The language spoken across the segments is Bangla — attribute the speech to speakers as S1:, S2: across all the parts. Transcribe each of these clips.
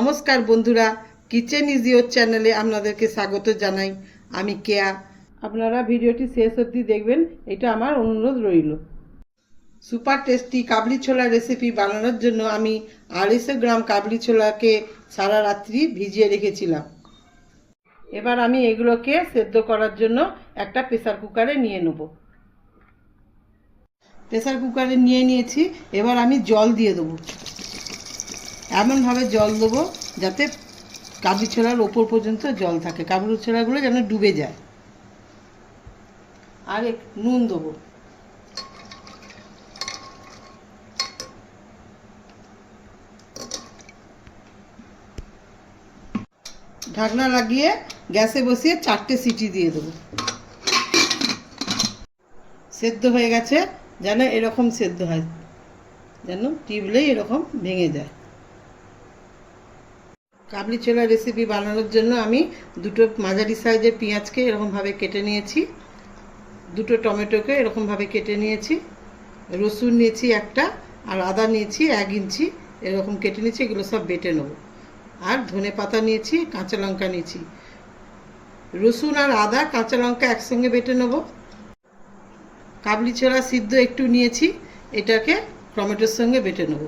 S1: নমস্কার বন্ধুরা, কিচেন ইজ ইয়োর চ্যানেলে আপনাদেরকে স্বাগত জানাই। আমি কেয়া। আপনারা ভিডিওটি শেষ অবধি দেখবেন, এটা আমার অনুরোধ রইল। সুপার টেস্টি কাবলি ছোলা রেসিপি বানানোর জন্য আমি 250 গ্রাম কাবলি ছোলাকে সারা রাত্রি ভিজিয়ে রেখেছিলাম। এবার আমি এগুলোকে সেদ্ধ করার জন্য একটা প্রেসার কুকারে নিয়ে নেব। প্রেসার কুকারে নিয়ে নিয়েছি। এবার আমি জল দিয়ে দেবো। এমনভাবে জল দেবো যাতে কাবলি ছোলার ওপর পর্যন্ত জল থাকে, কাবলি ছোলাগুলো যেন ডুবে যায়। আর নুন দেবো। ঢাকনা লাগিয়ে গ্যাসে বসিয়ে 4টে সিটি দিয়ে দেবো। সেদ্ধ হয়ে গেছে, যেন এরকম সেদ্ধ হয়, যেন টিপলেই এরকম ভেঙে যায়। কাবলি ছোলা রেসিপি বানানোর জন্য আমি দুটো মাঝারি সাইজের পেঁয়াজকে এরকমভাবে কেটে নিয়েছি, দুটো টমেটোকে এরকমভাবে কেটে নিয়েছি, রসুন নিয়েছি একটা, আর আদা নিয়েছি 1 ইঞ্চি এরকম কেটে নিয়েছি। এগুলো সব বেটে নেব। আর ধনে পাতা নিয়েছি, কাঁচা লঙ্কা নিয়েছি। রসুন আর আদা কাঁচা লঙ্কা একসঙ্গে বেটে নেব। কাবলি ছোলা সিদ্ধ একটু নিয়েছি, এটাকে টমেটোর সঙ্গে বেটে নেব।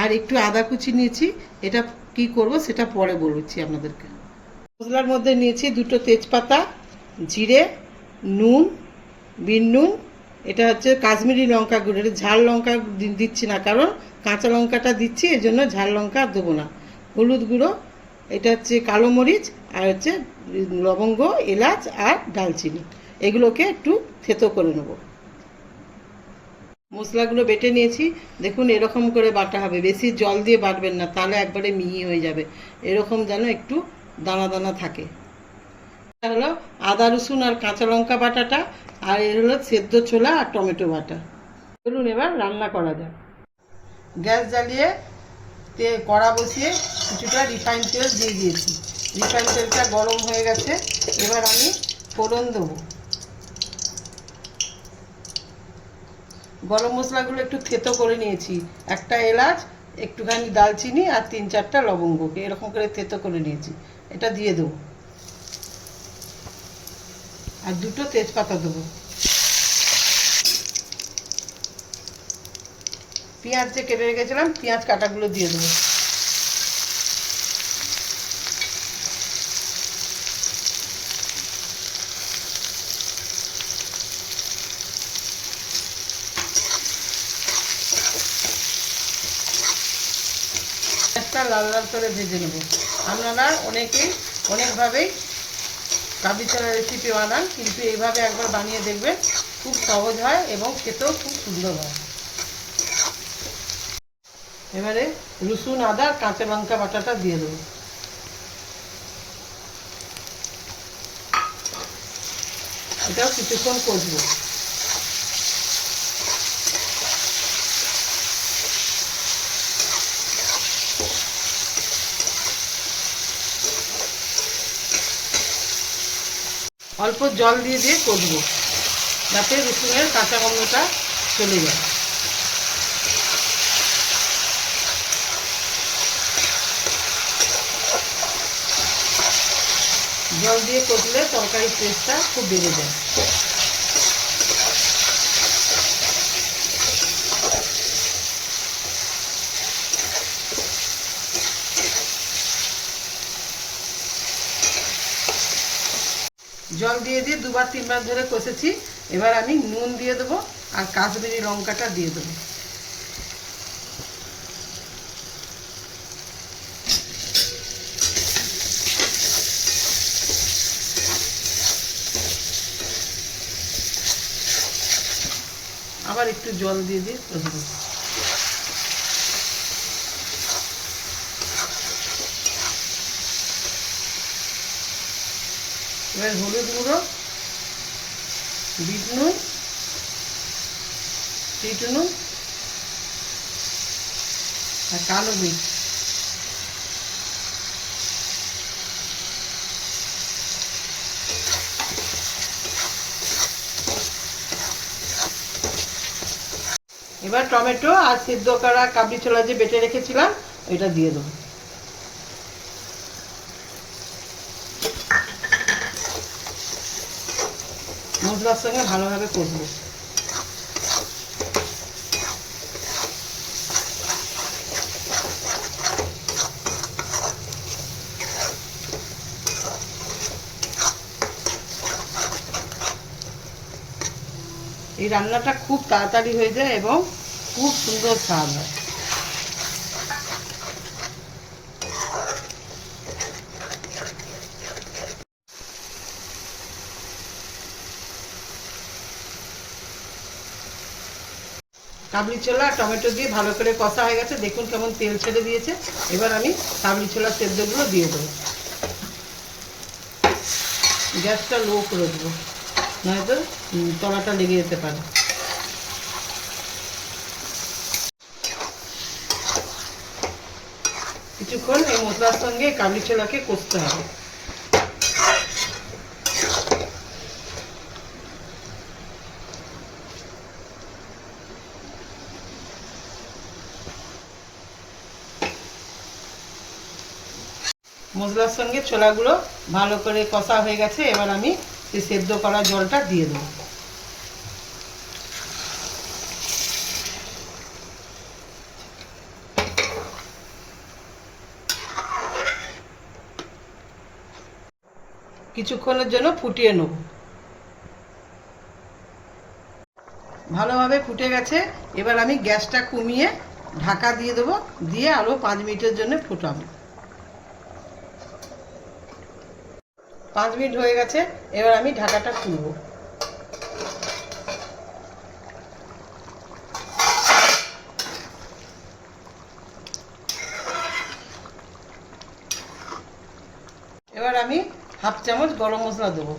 S1: আর একটু আদা কুচি নিয়েছি, এটা কি করব সেটা পরে বলছি আপনাদেরকে। মশলার মধ্যে নিয়েছি দুটো তেজপাতা, জিরে, নুন, বিন নুন, এটা হচ্ছে কাশ্মীরি লঙ্কা গুঁড়ো। এটা ঝাল লঙ্কা দিচ্ছি না, কারণ কাঁচা লঙ্কাটা দিচ্ছি, এই জন্য ঝাল লঙ্কা দেবো না। হলুদ গুঁড়ো, এটা হচ্ছে কালো মরিচ, আর হচ্ছে লবঙ্গ, এলাচ আর দালচিনি। এগুলোকে একটু থেতো করে নেব। মশলাগুলো বেটে নিয়েছি, দেখুন এরকম করে বাটা হবে, বেশি জল দিয়ে বাটবেন না, তাহলে একবারে মিহি হয়ে যাবে। এরকম যেন একটু দানা দানা থাকে। এটা হলো আদা রসুন আর কাঁচা লঙ্কা বাটাটা, আর এর হলো সেদ্ধ ছোলা আর টমেটো বাটা। চলুন এবার রান্না করা যাক। গ্যাস জ্বালিয়ে কড়া বসিয়ে কিছুটা রিফাইন তেল দিয়ে দিয়েছি। রিফাইন তেলটা গরম হয়ে গেছে। এবার আমি ফোড়ন দেবো। গরম মশলাগুলো একটু থেতো করে নিয়েছি, একটা এলাচ, একটুখানি দালচিনি আর 3-4টা লবঙ্গকে এরকম করে থেতো করে নিয়েছি, এটা দিয়ে দেবো। আর দুটো তেজপাতা দেবো। পেঁয়াজ যে কেটে রেখেছিলাম, পেঁয়াজ কাটাগুলো দিয়ে দেবো। পেঁয়াজটা লাল লাল করে ভেজে নেব। আপনারা অনেকেই অনেকভাবেই কাবলি ছোলা রেসিপি বানান, কিন্তু এইভাবে একবার বানিয়ে দেখবেন, খুব সহজ হয় এবং খেতেও খুব সুন্দর হয়। এবারে রসুন আদা কাঁচা লঙ্কা বাটাটা দিয়ে দেবো। এটাও কিছুক্ষণ কষবো। অল্প জল দিয়ে দিয়ে কষবো, যাতে রসুনের কাঁচা গন্ধটা চলে যায়। জল দিয়ে কষলে তরকারির টেস্টটা খুব বেড়ে যায়। জল দিয়ে দিয়ে 2-3 বার ধরে কষেছি। এবার আমি নুন দিয়ে দেবো আর কাশ্মীরি লঙ্কাটা দিয়ে দেবো। আবার একটু জল দিয়ে দিয়ে কষবো। এবার হলুদ গুঁড়ো, বিট নুন, বিট নুন আর কালো মির্চ। এবার টমেটো আর সিদ্ধ করা কাবলি ছোলা যে বেটে রেখেছিলাম, এটা দিয়ে দেবো। মশলার সঙ্গে ভালোভাবে কষবো। এই রান্নাটা খুব তাড়াতাড়ি হয়ে যায় এবং খুব সুন্দর স্বাদ হয়। কাবলি ছোলা টমেটো দিয়ে ভালো করে কষা হয়ে গেছে, দেখুন কেমন তেল ছেড়ে দিয়েছে। এবার আমি কাবলি ছোলা সেদ্ধগুলো দিয়ে দেবো। গ্যাসটা লো করে দেবো, নয়তো তলাটা লেগে যেতে পারে। কিছুক্ষণ এই মশলার সঙ্গে কাবলি ছোলাকে কষতে হবে। মশলার সঙ্গে ছোলাগুলো ভালো করে কষা হয়ে গেছে, এবার আমি এই সেদ্ধ করা জলটা দিয়ে দেবো। কিছুক্ষণের জন্য ফুটিয়ে নেব। ভালোভাবে ফুটে গেছে, এবার আমি গ্যাসটা কমিয়ে ঢাকা দিয়ে দেবো, দিয়ে আরও 5 মিনিটের জন্য ফুটাবো। 5 মিনিট হয়ে গেছে, এবার আমি ঢাকাটা খুলব। এবার আমি হাফ চামচ গরম মশলা দেবো।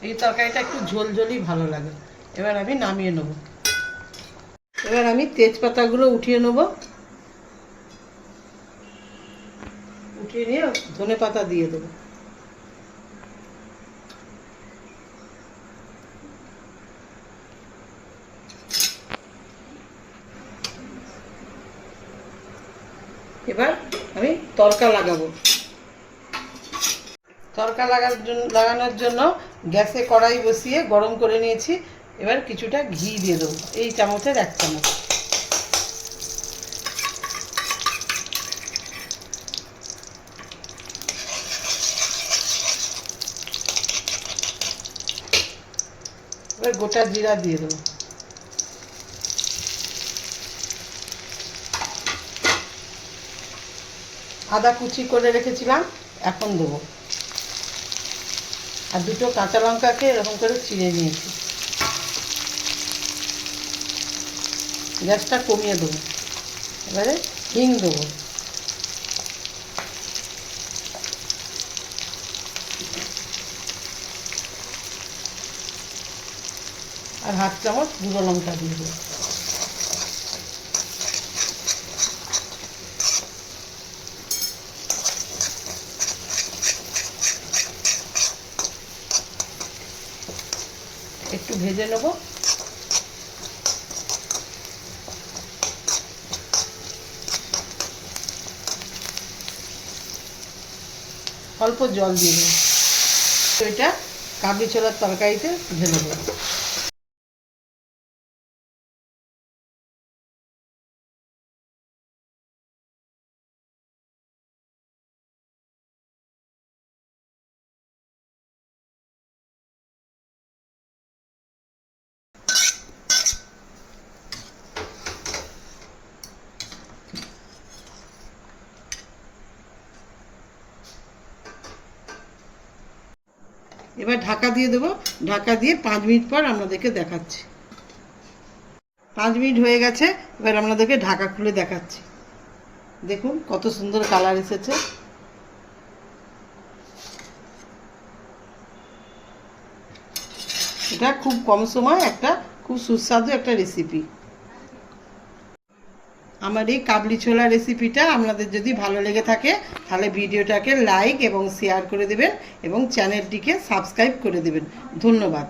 S1: এই তরকারিটা একটু ঝোলঝোলই ভালো লাগে। এবার আমি নামিয়ে নেব। এবার আমি তেজপাতাগুলো উঠিয়ে নেব, উঠিয়ে নিয়ে ধনে পাতা দিয়ে দেবো। এবার আমি তড়কা লাগাবো। তড়কা লাগানোর জন্য গ্যাসে কড়াই বসিয়ে গরম করে নিয়েছি। এবার কিছুটা ঘি দিয়ে দেবো, এই চামচের 1 চামচ। এবার গোটা জিরা দিয়ে দেবো। আদা কুচি করে রেখেছিলাম, এখন দেবো। আর 2টো কাঁচা লঙ্কাকে এরকম করে চিড়ে নিয়েছি। গ্যাসটা কমিয়ে দেবো। এবারে হিং দেবো। আর হাফ চামচ গুঁড়ো লঙ্কা দিয়ে দেবো। একটু ভেজে নেব। অল্প জল দিয়ে দেবো। এটা কাবলি ছোলার তরকারিতে ঢেলে দেবো। এবার ঢাকা দিয়ে দেবো। ঢাকা দিয়ে 5 মিনিট পর আপনাদেরকে দেখাচ্ছি। 5 মিনিট হয়ে গেছে, এবার আপনাদেরকে ঢাকা খুলে দেখাচ্ছি। দেখুন কত সুন্দর কালার এসেছে। এটা খুব কম সময় একটা খুব সুস্বাদু একটা রেসিপি। আমার এই কাবলি ছোলা রেসিপিটা আপনাদের যদি ভালো লেগে থাকে তাহলে ভিডিওটাকে লাইক এবং শেয়ার করে দেবেন এবং চ্যানেলটিকে সাবস্ক্রাইব করে দেবেন। ধন্যবাদ।